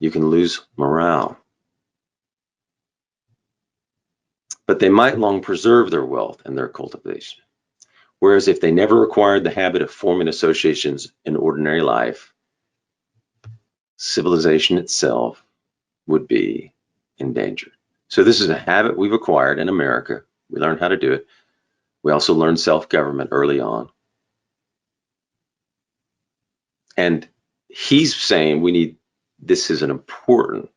You can lose morale. But they might long preserve their wealth and their cultivation. Whereas if they never acquired the habit of forming associations in ordinary life, civilization itself would be endangered. So this is a habit we've acquired in America. We learned how to do it. We also learned self-government early on. And he's saying this is an important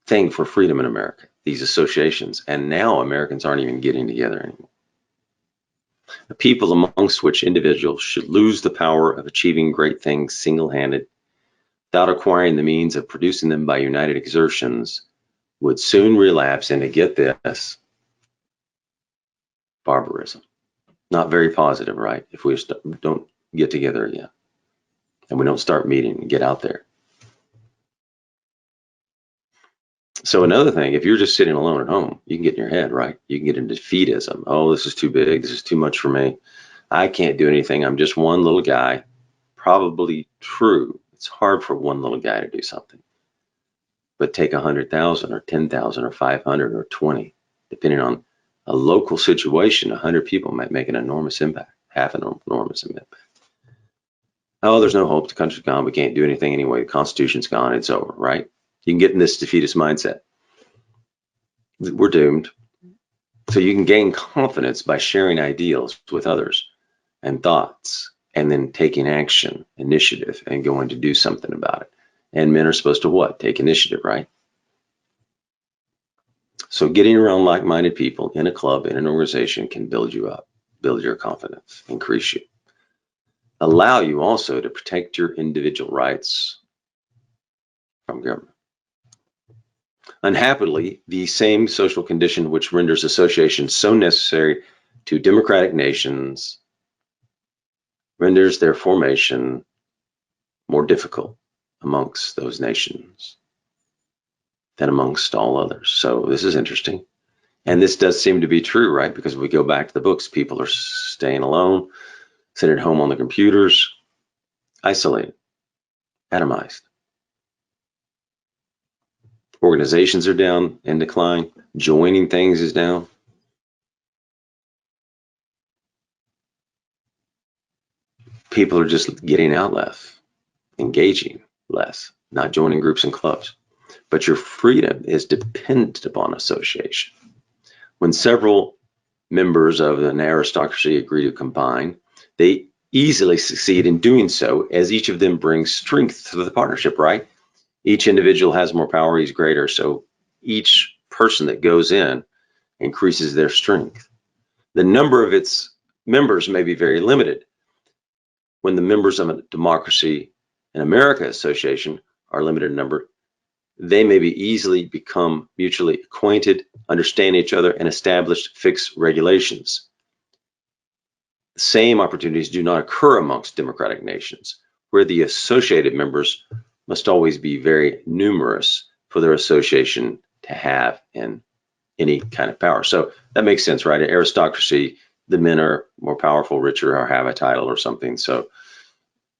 thing for freedom in America, these associations. And now Americans aren't even getting together anymore. A people amongst which individuals should lose the power of achieving great things single-handed without acquiring the means of producing them by united exertions would soon relapse into, get this, barbarism. Not very positive, right? If we don't get together again and we don't start meeting and get out there. So another thing, if you're just sitting alone at home, you can get in your head, right? You can get into defeatism. Oh, this is too big. This is too much for me. I can't do anything. I'm just one little guy. Probably true. It's hard for one little guy to do something. But take 100,000 or 10,000 or 500 or 20, depending on a local situation. 100 people might make an enormous impact, half an enormous impact. Oh, there's no hope. The country's gone. We can't do anything anyway. The Constitution's gone. It's over, right? You can get in this defeatist mindset. We're doomed. So you can gain confidence by sharing ideals with others and thoughts, and then taking action, initiative, and going to do something about it. And men are supposed to what? Take initiative, right? So getting around like-minded people in a club, in an organization, can build you up, build your confidence, increase you. Allow you also to protect your individual rights from government. Unhappily, the same social condition which renders association so necessary to democratic nations renders their formation more difficult amongst those nations than amongst all others. So this is interesting. And this does seem to be true, right? Because if we go back to the books, people are staying alone, sitting at home on the computers, isolated, atomized. Organizations are down in decline. Joining things is down. People are just getting out less, engaging less, not joining groups and clubs. But your freedom is dependent upon association. When several members of an aristocracy agree to combine, they easily succeed in doing so, as each of them brings strength to the partnership, right? Each individual has more power, he's greater. So each person that goes in increases their strength. The number of its members may be very limited. When the members of a democracy and America association are limited in number, they may be easily become mutually acquainted, understand each other, and establish fixed regulations. The same opportunities do not occur amongst democratic nations, where the associated members must always be very numerous for their association to have in any kind of power. So that makes sense, right? An aristocracy, the men are more powerful, richer, or have a title or something. So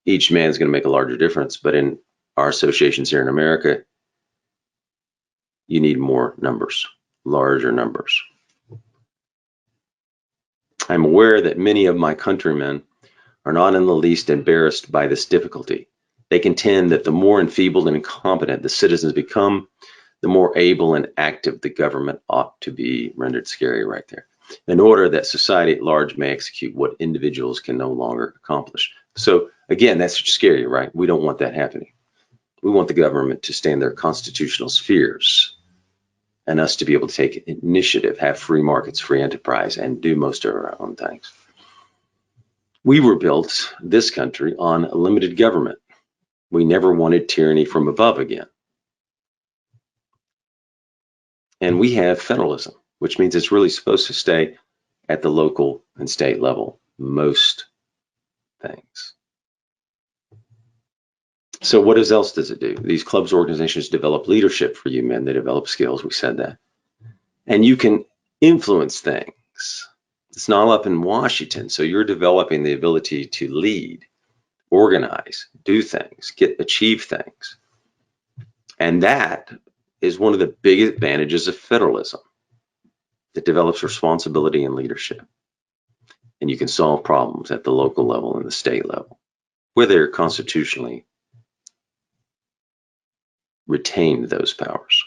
each man is going to make a larger difference. But in our associations here in America, you need more numbers, larger numbers. I'm aware that many of my countrymen are not in the least embarrassed by this difficulty. They contend that the more enfeebled and incompetent the citizens become, the more able and active the government ought to be. Rendered scary right there. In order that society at large may execute what individuals can no longer accomplish. So again, that's scary, right? We don't want that happening. We want the government to stay in their constitutional spheres and us to be able to take initiative, have free markets, free enterprise, and do most of our own things. We were built, this country, on a limited government. We never wanted tyranny from above again. And we have federalism, which means it's really supposed to stay at the local and state level, most things. So what else does it do? These clubs, organizations develop leadership for you men. They develop skills. We said that. And you can influence things. It's not up in Washington. So you're developing the ability to lead, organize, do things, achieve things. And that is one of the big advantages of federalism. It develops responsibility and leadership. And you can solve problems at the local level and the state level, where they're constitutionally retained those powers.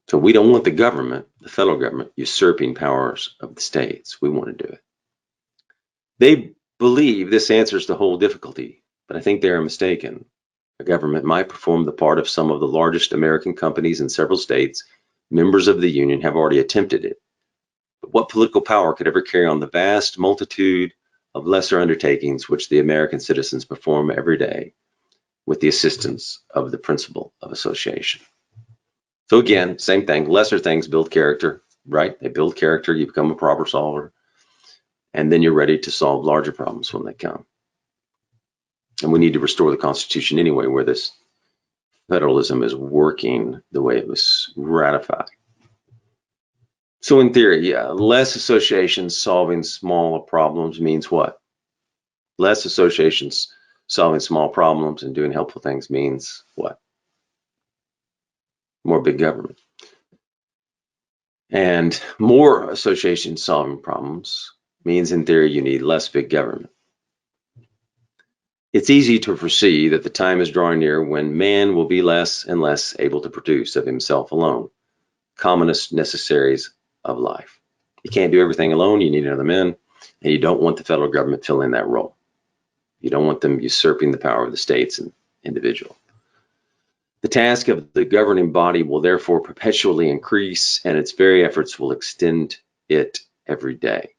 So we don't want the government, the federal government, usurping powers of the states. We want to do it. They believe this answers the whole difficulty, but I think they are mistaken. A government might perform the part of some of the largest American companies in several states. Members of the Union have already attempted it. But what political power could ever carry on the vast multitude of lesser undertakings which the American citizens perform every day with the assistance of the principle of association? So again, same thing, lesser things build character, right? They build character, you become a problem solver, and then you're ready to solve larger problems when they come. And we need to restore the Constitution anyway, where this federalism is working the way it was ratified. So in theory, yeah, less associations solving smaller problems means what? Less associations solving small problems and doing helpful things means what? More big government. And more associations solving problems means in theory you need less big government. It's easy to foresee that the time is drawing near when man will be less and less able to produce of himself alone commonest necessaries of life. You can't do everything alone. You need other men, and you don't want the federal government filling that role. You don't want them usurping the power of the states and individual. The task of the governing body will therefore perpetually increase, and its very efforts will extend it every day.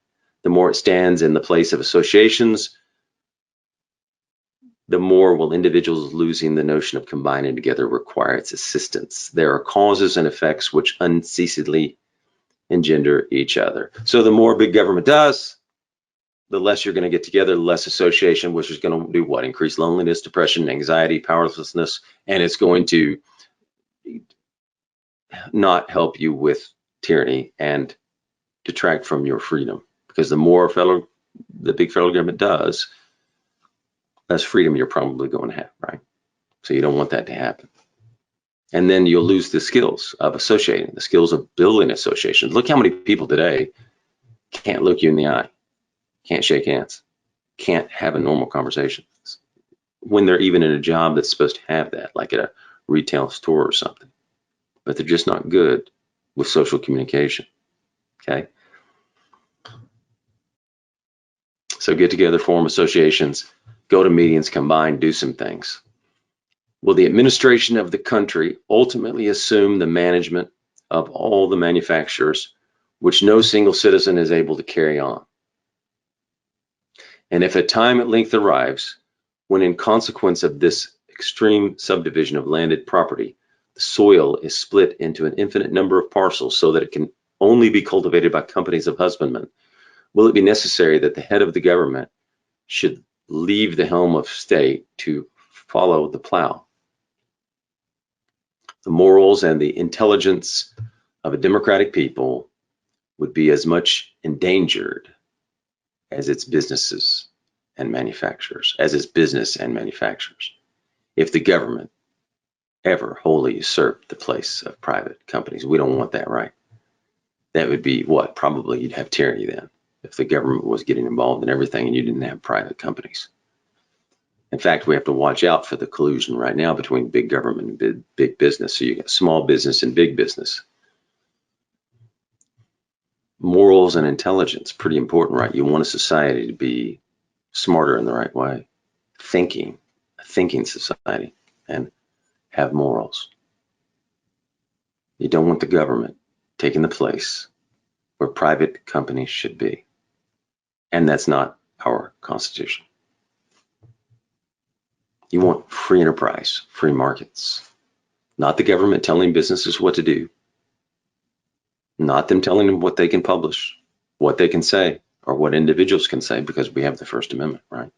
The more it stands in the place of associations, the more will individuals losing the notion of combining together require its assistance. There are causes and effects which unceasingly engender each other. So the more big government does, the less you're going to get together, the less association, which is going to do what? Increase loneliness, depression, anxiety, powerlessness, and it's going to not help you with tyranny and detract from your freedom. Because the more the big federal government does, less freedom you're probably going to have, right? So you don't want that to happen. And then you'll lose the skills of associating, the skills of building associations. Look how many people today can't look you in the eye, can't shake hands, can't have a normal conversation when they're even in a job that's supposed to have that, like at a retail store or something. But they're just not good with social communication, okay? So get together, form associations, go to meetings, combine, do some things. Will the administration of the country ultimately assume the management of all the manufacturers, which no single citizen is able to carry on? And if a time at length arrives when, in consequence of this extreme subdivision of landed property, the soil is split into an infinite number of parcels so that it can only be cultivated by companies of husbandmen, will it be necessary that the head of the government should leave the helm of state to follow the plow? The morals and the intelligence of a democratic people would be as much endangered as its businesses and manufacturers, if the government ever wholly usurped the place of private companies. We don't want that, right? That would be what? Probably you'd have tyranny then, if the government was getting involved in everything and you didn't have private companies. In fact, we have to watch out for the collusion right now between big government and big business. So you got small business and big business. Morals and intelligence, pretty important, right? You want a society to be smarter in the right way, a thinking society, and have morals. You don't want the government taking the place where private companies should be. And that's not our Constitution. You want free enterprise, free markets, not the government telling businesses what to do, not them telling them what they can publish, what they can say, or what individuals can say, because we have the First Amendment, right?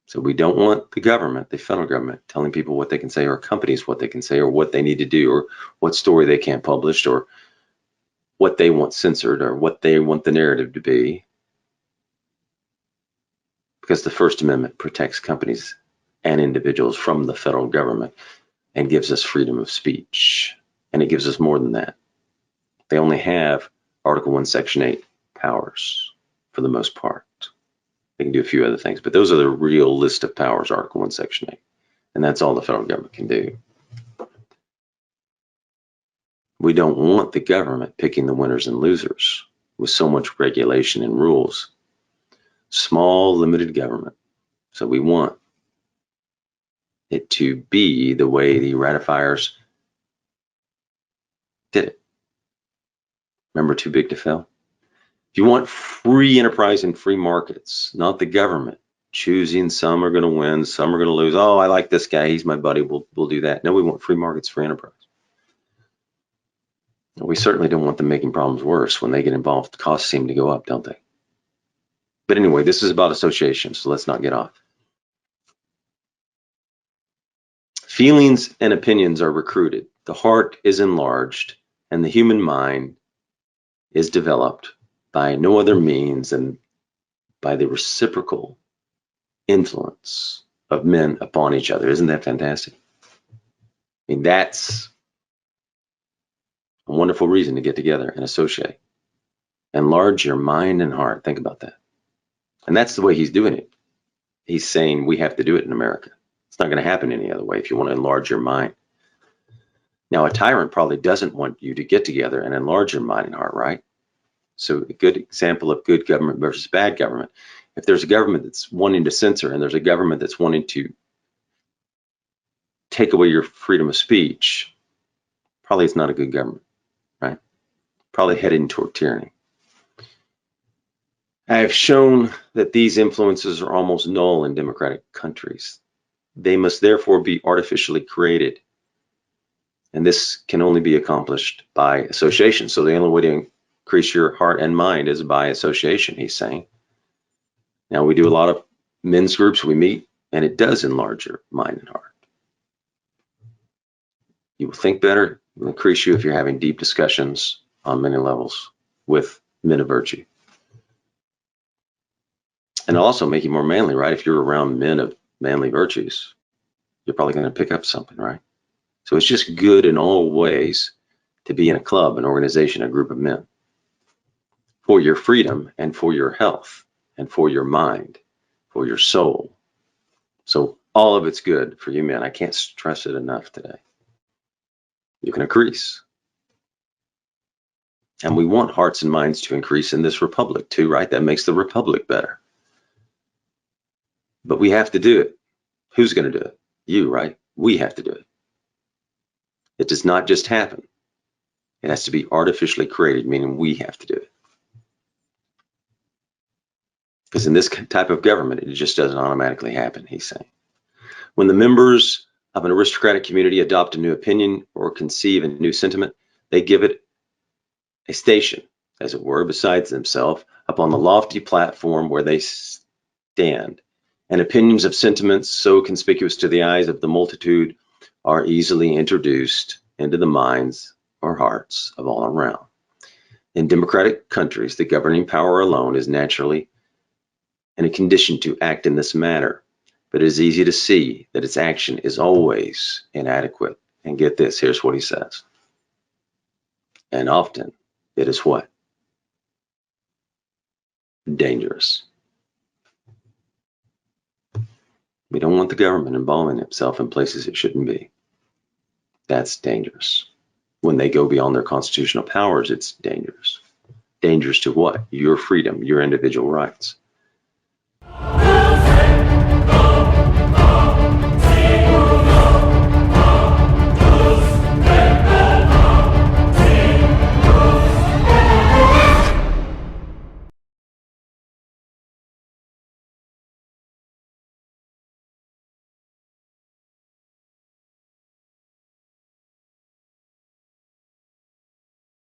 So we don't want the government, the federal government, telling people what they can say, or companies what they can say, or what they need to do, or what story they can't publish, or what they want censored, or what they want the narrative to be. Because the First Amendment protects companies and individuals from the federal government and gives us freedom of speech. And it gives us more than that. They only have Article 1, Section 8 powers for the most part. They can do a few other things, but those are the real list of powers, Article 1, Section 8. And that's all the federal government can do. We don't want the government picking the winners and losers with so much regulation and rules. Small, limited government. So we want it to be the way the ratifiers did it. Remember, too big to fail? If you want free enterprise and free markets, not the government choosing some are going to win, some are going to lose. Oh, I like this guy, he's my buddy, we'll do that. No, we want free markets, free enterprise. We certainly don't want them making problems worse. When they get involved, costs seem to go up, don't they? But anyway, this is about association, so let's not get off. Feelings and opinions are recruited. The heart is enlarged, and the human mind is developed by no other means than by the reciprocal influence of men upon each other. Isn't that fantastic? I mean, that's a wonderful reason to get together and associate. Enlarge your mind and heart. Think about that. And that's the way he's doing it. He's saying we have to do it in America. It's not going to happen any other way if you want to enlarge your mind. Now, a tyrant probably doesn't want you to get together and enlarge your mind and heart, right? So a good example of good government versus bad government. If there's a government that's wanting to censor and there's a government that's wanting to take away your freedom of speech, probably it's not a good government, right? Probably heading toward tyranny. I have shown that these influences are almost null in democratic countries. They must therefore be artificially created. And this can only be accomplished by association. So the only way to increase your heart and mind is by association, he's saying. Now, we do a lot of men's groups, we meet, and it does enlarge your mind and heart. You will think better, it will increase you if you're having deep discussions on many levels with men of virtue. And it'll also make you more manly, right? If you're around men of manly virtues, you're probably going to pick up something, right? So it's just good in all ways to be in a club, an organization, a group of men for your freedom and for your health and for your mind, for your soul. So all of it's good for you men. I can't stress it enough today. You can increase. And we want hearts and minds to increase in this republic too, right? That makes the republic better. But we have to do it. Who's going to do it? You, right? We have to do it. It does not just happen. It has to be artificially created, meaning we have to do it. Because in this type of government, it just doesn't automatically happen, he's saying. When the members of an aristocratic community adopt a new opinion or conceive a new sentiment, they give it a station, as it were, besides themselves, upon the lofty platform where they stand. And opinions of sentiments so conspicuous to the eyes of the multitude are easily introduced into the minds or hearts of all around. In democratic countries, the governing power alone is naturally in a condition to act in this manner, but it is easy to see that its action is always inadequate. And get this, here's what he says. And often it is what? Dangerous. We don't want the government involving itself in places it shouldn't be. That's dangerous. When they go beyond their constitutional powers, it's dangerous. Dangerous to what? Your freedom, your individual rights.